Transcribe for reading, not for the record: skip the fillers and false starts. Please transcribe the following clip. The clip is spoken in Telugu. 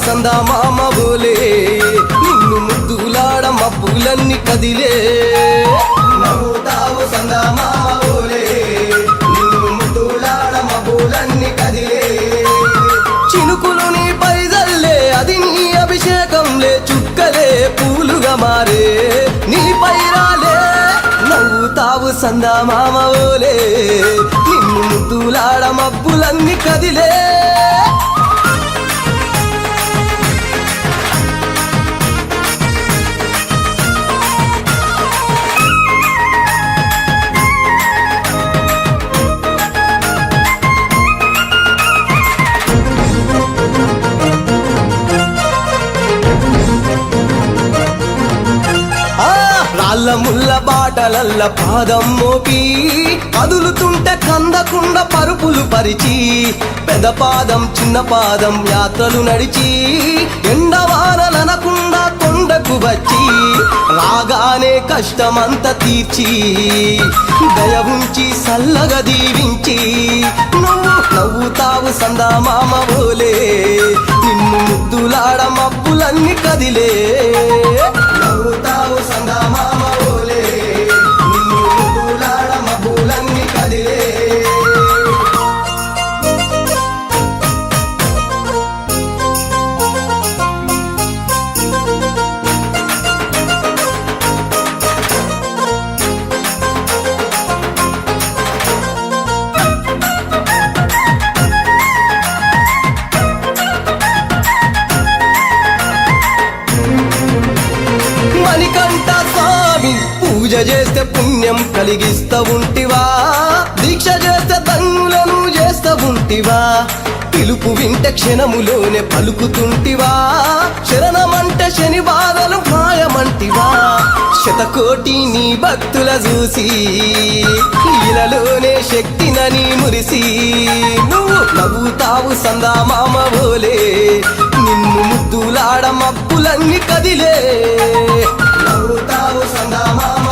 సందా మామ బోలే నిన్ను ముద్దులాడ మబ్బులన్నీ కదిలే నవ్వుతావు సందా మామ బోలే నిన్ను ముద్దులాడ మబ్బులన్నీ కదిలే చినుకులు నీ పైదల్లే అది నీ అభిషేకంలే చుక్కలే పూలుగా మారే నీ పైరాలే నవ్వుతావు సందా మామ బోలే నిన్ను ముద్దులాడ మబ్బులన్నీ కదిలే రాళ్ళ ముళ్ళ బాటలల్ల పాదం మోపి కదులుతుంటే కందకుండా పరుపులు పరిచి పెద్ద పాదం చిన్న పాదం యాత్రలు నడిచి ఎండవానలనకుండా కొండకు వచ్చి రాగానే కష్టమంతా తీర్చి దయ ఉంచి సల్లగా దీవించి నువ్వు నవ్వుతావు సందా మామ బోలే నిన్ను ముద్దులాడ మబ్బులన్నీ కదిలే నవ్వుతావు సందా మామ బోలే నిన్ను ముద్దులాడ మబ్బులన్నీ కదిలే మణికంఠ స్వామి పూజ చేస్తే పుణ్యం కలిగిస్తా ఉంటివా దీక్ష చేస్తే ధన్యులను చేస్తా ఉంటివా పిలుపు వింటే క్షణములోనే పలుకుతుంటివా శరణమంటే శని బాధలు మాయమంటివా శతకోటి నీ భక్తుల చూసి ఇలలోనే శక్తినని మురిసి నువ్వు నవ్వుతావు సందా మామ బోలే నిన్ను ముద్దులాడ మబ్బులన్నీ కదిలే నవ్వుతావు సందా మామ